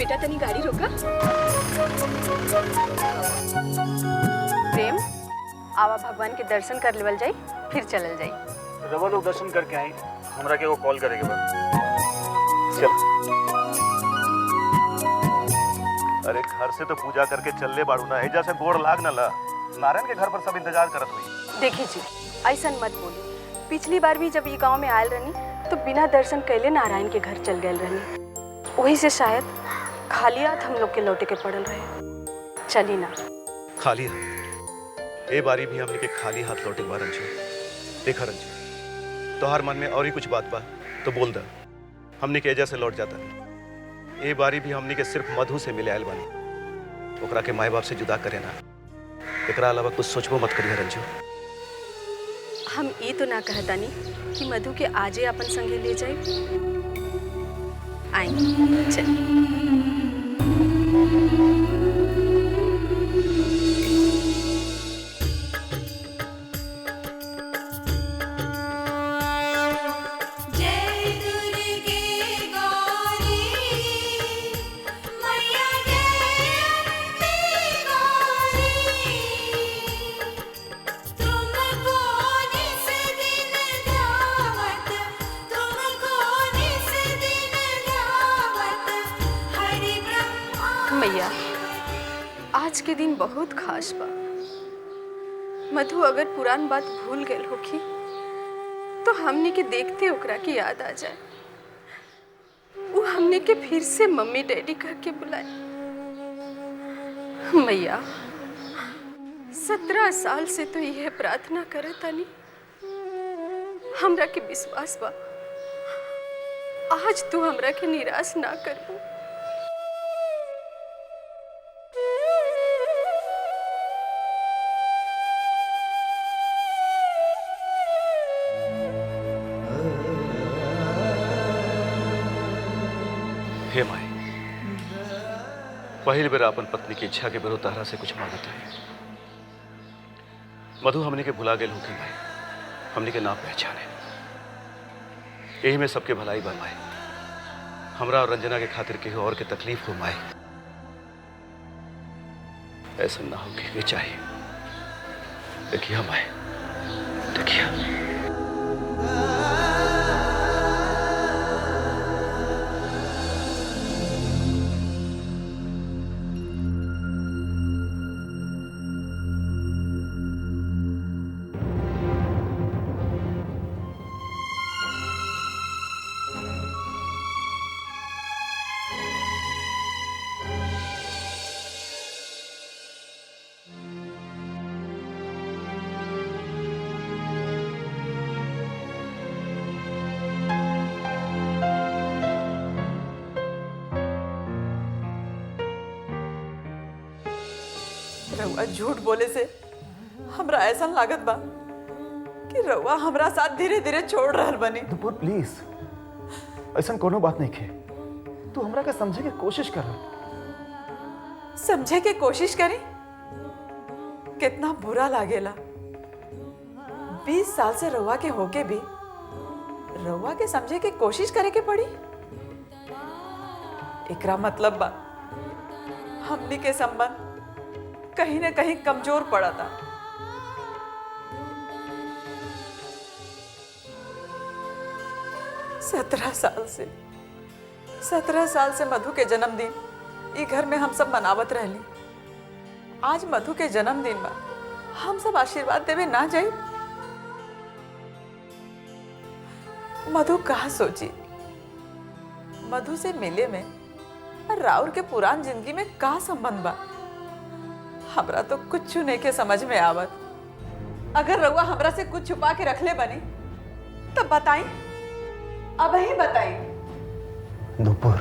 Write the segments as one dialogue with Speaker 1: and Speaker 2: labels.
Speaker 1: बेटा तनी गाड़ी रोका। प्रेम, आवा भगवान के दर्शन कर लेवल जाई, फिर चलल जाई।
Speaker 2: रवा लोग दर्शन करके आई, हमरा के वो कॉल करेके बा। चल। अरे घर से तो पूजा करके चलले बाड़ू ना, एजा से गोड़ लाग ना ला। नारायण के घर पर सब इंतजार करत हुई।
Speaker 1: देखी जी, ऐसा मत बोली। पिछली बार भी जब ये गांव में आयल रहनी तो बिना दर्शन कैले नारायण के घर चल गए रहनी। वही से शायद खाली हाथ हम लोग के लौटे के पड़ल रहे। चली ना।
Speaker 2: खाली हाथ? ए बारी भी हमने के खाली हाथ लौटे बा रंजू। देखा रंजू, तोहार मन में और ही कुछ बात बा तो बोल दा, हमने के एजा से लौट जाता। ए बारी भी हमने के सिर्फ मधु से मिले आयल बानी। ओकरा के माए बाप से जुदा करे ना। एकरा अलावा कुछ सोचबो मत करिए रंजू।
Speaker 1: हम ये तो ना कहतानी कि मधु के आजे अपन संगे ले जाए। आई चल। मैया, आज के दिन बहुत खास बा। मधु अगर पुरान बात भूल गए होखी तो हमने के देखते ओकरा की याद आ जाए। वो हमने के फिर से मम्मी डैडी कह के बुलाए। मैया, 17 साल से तो यह प्रार्थना करे तानी। हमरा के विश्वास बा आज तू हमरा के निराश ना करबू।
Speaker 2: हे माई, पहली बार अपन पत्नी की इच्छा के विरुद्ध तारा से कुछ मांगत है। मधु हमने के भुला गए होगी माई, हमने के ना पहचाने। यही में सबके भलाई बा माई। हमरा और रंजना के खातिर के और के तकलीफ हो माई, ऐसा ना हो कि चाहिए। देखिए माई, देखिए।
Speaker 3: रउआ झूठ बोले से हमरा ऐसा लागत बा कि रउआ हमरा साथ धीरे धीरे छोड़ रहल बनी।
Speaker 4: दुपुर प्लीज, ऐसा कोनो बात नहीं है। तू हमरा के समझे के कोशिश कर।
Speaker 3: समझे के कोशिश करी? कितना बुरा लागेला। 20 साल से रउआ के होके भी रउआ के समझे के कोशिश करे के पड़ी। एकरा मतलब बा हमनी के संबंध कहीं न कहीं कमजोर पड़ा था। सत्रह साल से मधु के जन्मदिन ई घर में हम सब मनावत रहली। आज मधु के जन्मदिन बा, हम सब आशीर्वाद देवे ना जाई। मधु कहा सोची मधु से मिले में और राउर के पुरान जिंदगी में का संबंध बा। हमरा तो कुछ नहीं के समझ में आवत। अगर रउआ हमरा से कुछ छुपा के रख ले बनी तो बताई, अब ही बताई।
Speaker 4: दुपुर,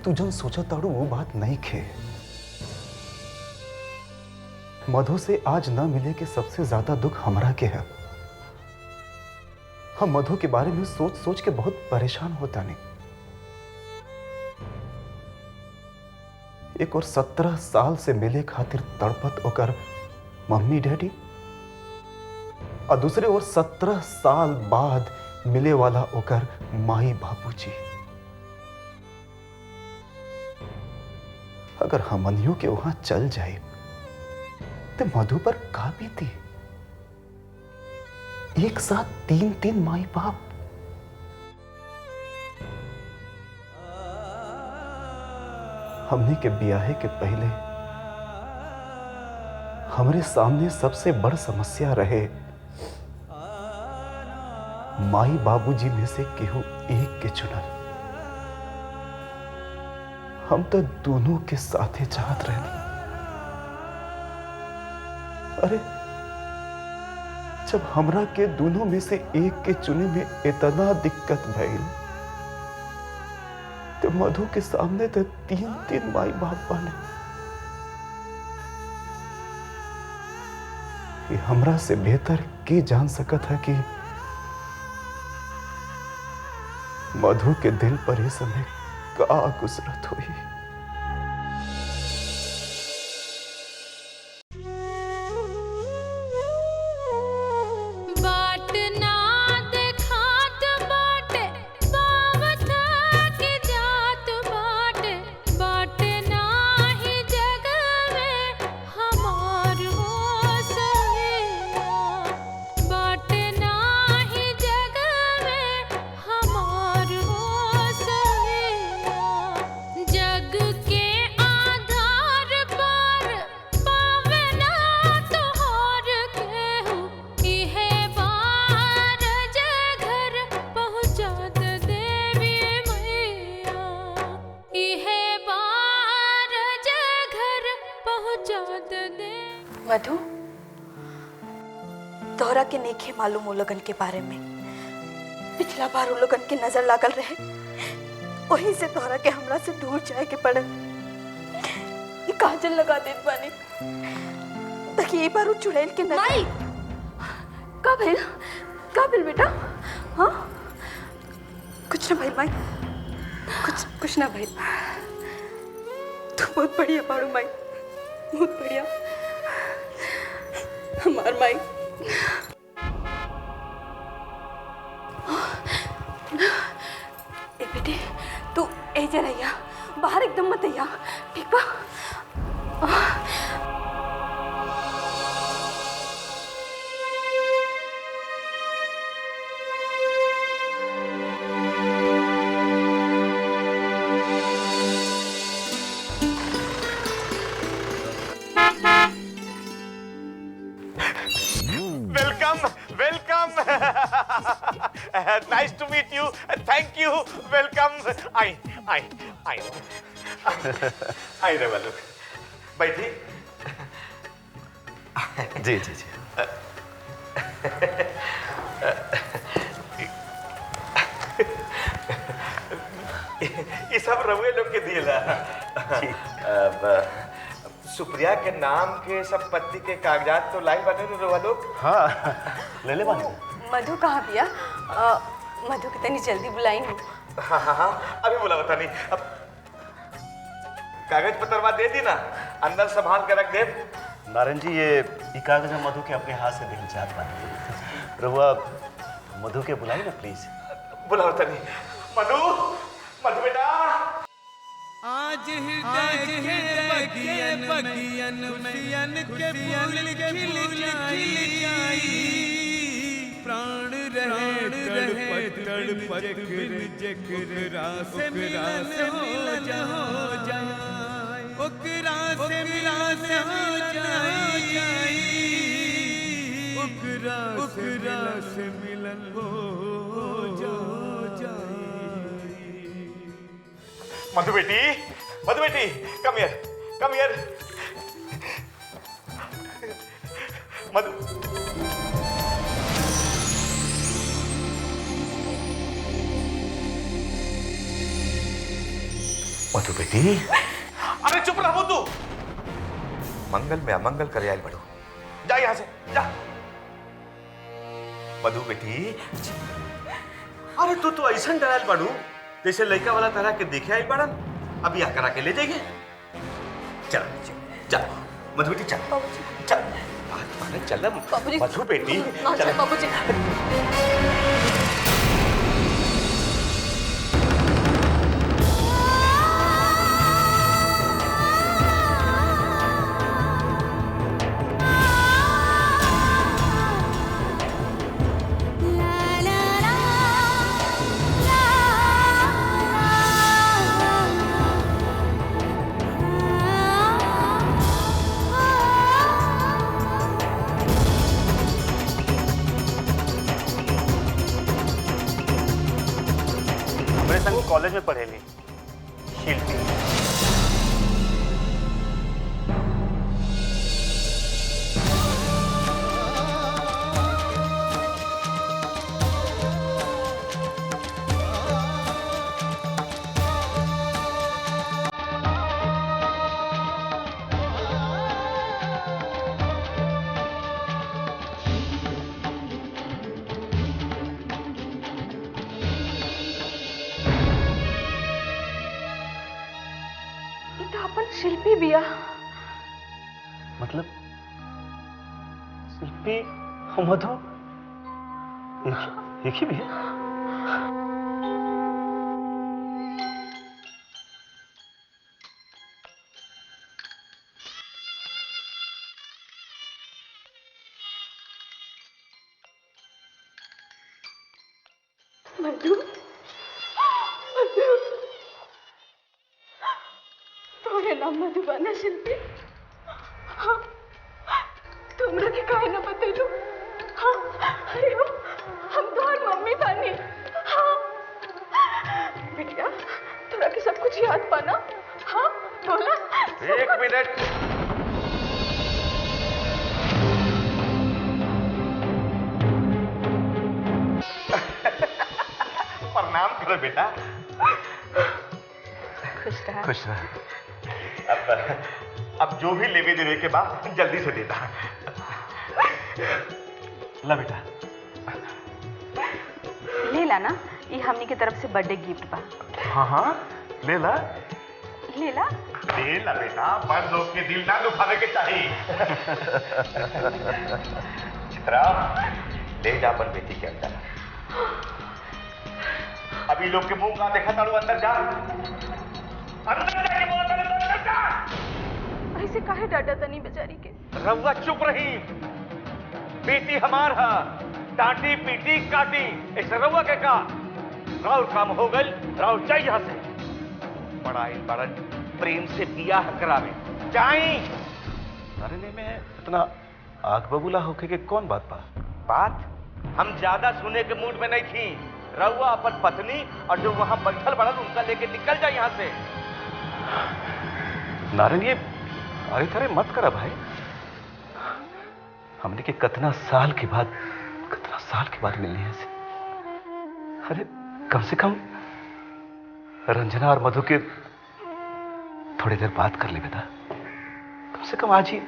Speaker 4: तू जन सोचा ताड़ू वो बात नहीं खे। मधु से आज न मिले के सबसे ज्यादा दुख हमरा के है। हम मधु के बारे में सोच सोच के बहुत परेशान होता नहीं। एक और 17 साल से मिले खातिर तड़पत ओकर मम्मी डैडी, और दूसरे और 17 साल बाद मिले वाला ओकर माई बाबूजी। अगर हमनियों के वहां चल जाए तो मधु पर का बीती? एक साथ तीन तीन माई बाप। हमने के ब्याहे के पहले हमारे सामने सबसे बड़ समस्या रहे माई बाबूजी में से केहू एक के चुनल। हम तो दोनों के साथे चाहत रहे। अरे जब हमरा के दोनों में से एक के चुने में इतना दिक्कत भइल तो मधु के सामने तो तीन तीन माई बाप बने। ये हमरा से बेहतर के जान सकत है कि मधु के दिल पर इस समय का गुजरत हुई।
Speaker 5: मधु, तोहरा के नेखे मालूम वो लोगन के बारे में। पिछला बार वो लोगन के नजर लागल रहे, वहीं से तोहरा के हमरा से दूर जाए के पड़े। ये काजल लगा देत बानी ताकि ये बार वो चुड़ैल के नजर। माई, का भेल बेटा? हाँ, कुछ ना भाई माई, कुछ ना भाई। तू बहुत बढ़िया बाड़ू माई, बहुत बढ़िया। हमार माई ए बेटी, तू ए जा रहिया, बाहर एकदम मत आइया, ठीक बा?
Speaker 6: Welcome. Nice to meet you. Thank you. Welcome. आई रे बालू, बैठी।
Speaker 2: जी जी जी।
Speaker 6: ये सब रउए लोग के दिएला। सुप्रिया के नाम के सब पत्ती के कागजात तो लाई बने न रउआ लोग?
Speaker 2: हाँ, ले ले बानी।
Speaker 5: मधु कहाँ बिया? मधु के तनी जल्दी बुलाई हूँ।
Speaker 6: हाँ, अभी बोला बता नहीं। अब कागज पत्रवा दे दी ना, अंदर संभाल के रख दे।
Speaker 2: नारायण जी, ये कागज हम मधु के अपने हाथ से देना चाहत बानी। रहुआ मधु के बुलाई ना प्लीज।
Speaker 6: बुला बता नहीं। मधु बेटा।
Speaker 7: आज हृदय के बगियन खुशियन के फूल खिल जाई, प्राण रहे तड़पत जकरा से मिलन हो जाए, ओकरा से मिलन हो जाई, ओकरा से मिलन हो जाए।
Speaker 6: मधु बेटी, कम हियर। मधु बेटी, अरे चुप रहो तू। मंगल में अमंगल कर आयल बड़ो, जा यहाँ से जा। मधु बेटी, अरे तू तो ऐसा डरायल बड़ू जैसे लड़का वाला तरह के देखे आई बड़न। अब यहाँ करा के ले जाइए। चल चल मधु बेटी, चल चल चल मधु बेटी, चल
Speaker 5: बाबूजी।
Speaker 6: संग कॉलेज में पढ़ेली शिल्पी।
Speaker 1: शिल्पी बिया।
Speaker 2: मतलब शिल्पी और मधु एक ही भी है?
Speaker 1: मधु, तोरे नाम मधुबाना शिल्पी? हाँ, तुमरा के काहे ना बतेलू? हाँ, अरे हम तोहर मम्मी बानी। हाँ, बिटिया, तोरा के सब कुछ याद पाना? हाँ, बोला?
Speaker 6: एक मिनट। प्रणाम करो बेटा।
Speaker 1: खुश रहा।
Speaker 2: खुश रह।
Speaker 6: अब जो भी लेवे देवे के बाद जल्दी से देता।
Speaker 2: ला बेटा।
Speaker 1: ले ला ना, ये हमनी की तरफ से बर्थडे गिफ्ट बा।
Speaker 6: हाँ हाँ, ले ला।
Speaker 1: ले ला।
Speaker 6: ले ला बेटा, बड़ लोग के दिल ना दुखावे के चाहिए। चित्रा, ले जा अपन बेटी के अंदर। अभी लोग के मुंह का देखा ताड़ू, अंदर जा। अंदर जाके बोला ताड़ू, अंदर जा।
Speaker 1: ऐसे काहे डांटा तनी बेचारी के?
Speaker 6: रउआ चुप रही। बेटी हमार है, डांटी पीटी काटी ऐसे रउआ के का। राउर काम हो गई, राउर जाइए यहाँ से। पढ़ाई बड़न प्रेम से बियाह करावे जाई।
Speaker 2: नारने में इतना आग बबूला होके के कौन बात बा?
Speaker 6: बात हम ज्यादा सुने के मूड में नहीं थी। रउआ अपन पत्नी और जो वहां बैठल बड़न उनका लेके निकल जाए यहाँ से।
Speaker 2: नारायण, ये अरे थरे मत करा भाई। हमने के कितना साल के बाद मिलने हैं से। अरे कम से कम रंजना और मधु के थोड़ी देर बात कर ले बेटा। कम से कम आज ही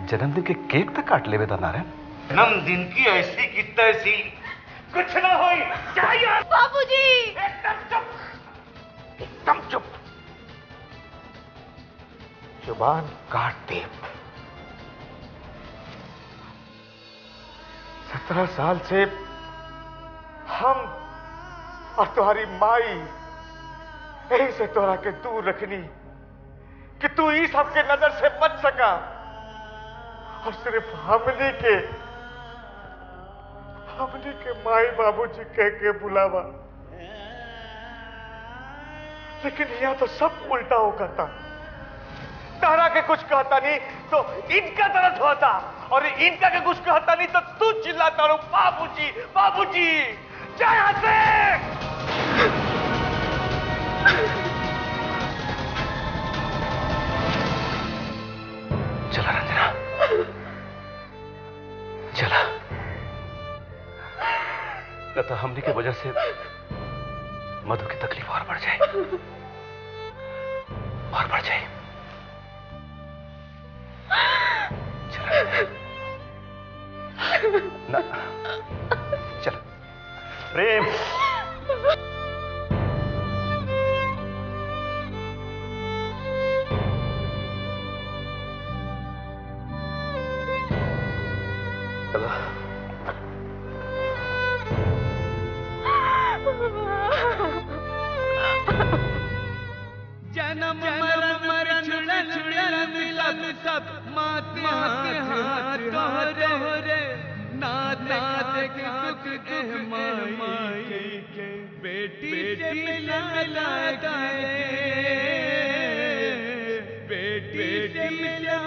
Speaker 2: जन्मदिन के केक तक काट ले बेटा नारायण।
Speaker 6: जन्मदिन की ऐसी की तैसी कुछ ना होई। चाहिए
Speaker 1: बाबूजी।
Speaker 6: एकदम चुप, एकदम चुप। जुबान काट दे। 17 साल से हम और तुम्हारी माई यही से तोरा के दूर रखनी कि तू इस सबके नजर से बच सका। और सिर्फ हमनी के माई बाबूजी कह के बुलावा। लेकिन यहाँ तो सब उल्टा हो करता। तारा के कुछ कहता नहीं तो इनका दर्द होता, और इनका के कुछ कहता नहीं तो तू चिल्लाता रहो बाबूजी बाबूजी। जा यहाँ से।
Speaker 2: चला रंजना, चला। न तो हमने की वजह से मधु की तकलीफ और बढ़ जाए, और बढ़ जाए। चला ना, चल प्रेम।
Speaker 7: जन्म मरण छुड़न मिलन सब माते हाथ तोरे। ना देख दुख माई के बेटी से मिला गए। बेटी से मिला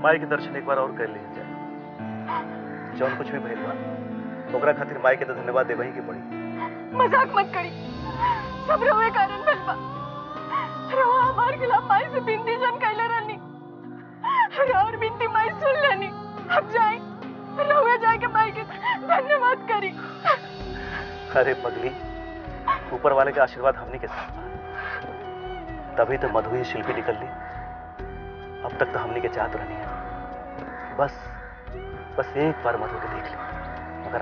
Speaker 2: माई के दर्शन एक बार और कर ले जाए। जौन कुछ भी भइल बा ओकरा खातिर माई के तो धन्यवाद देवही के पड़ी।
Speaker 1: मजाक मत करी, सब रोए कारण भइल बा। रवा हमार खिलाफ माई से बिनती जन कैले रहनी, और बिनती माई सुन लेनी। अब जाए रोए जाके माई के धन्यवाद करी।
Speaker 2: अरे पगली, ऊपर वाले का आशीर्वाद हमने के साथ बा। तभी तो मधु ही शिल्पी निकल ली। अब तक तो हमने के चाहत रहनी है, बस एक बार मधु के देख ली। मगर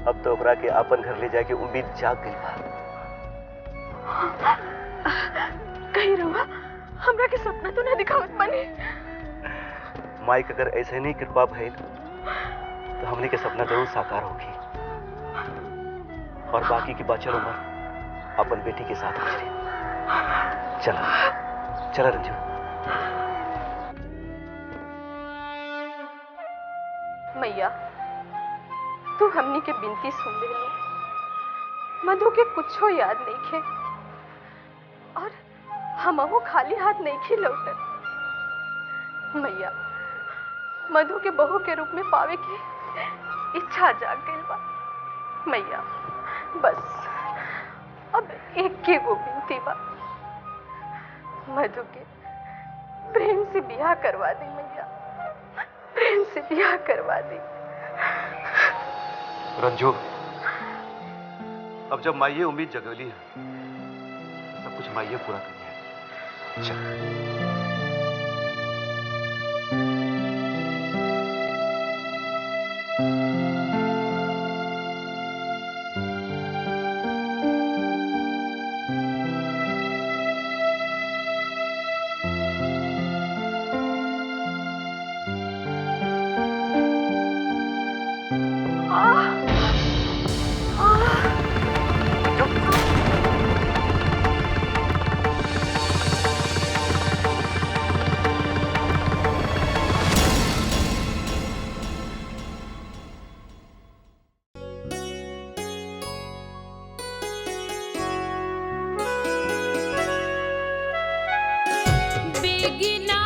Speaker 2: अब तो ओकरा के अपन घर ले जाके उम्मीद जाग गई बा।
Speaker 1: कहीं रवा हमरा के सपना तो ना दिखावत माने।
Speaker 2: माइक अगर ऐसे नहीं कृपा भइल तो हमने के सपना जरूर साकार होगी, और बाकी की बाचल उम्र अपन बेटी के साथ गुजरे। चला रंजू।
Speaker 1: मैया, तू हमनी के बिनती सुन लेनी। मधु के कुछो याद नहीं खे, और हमहू खाली हाथ नहीं खी लौटत। मैया, मधु के बहू के रूप में पावे की इच्छा जाग गई बा। मैया, बस अब एक के गो बिनती बा, मधु के प्रेम से बियाह करवा दे। मैया, प्रेम से बियाह करवा दे।
Speaker 2: रंजू, अब जब माइये उम्मीद जगली है, सब कुछ माइये पूरा करनी है। चल।
Speaker 8: बेगिना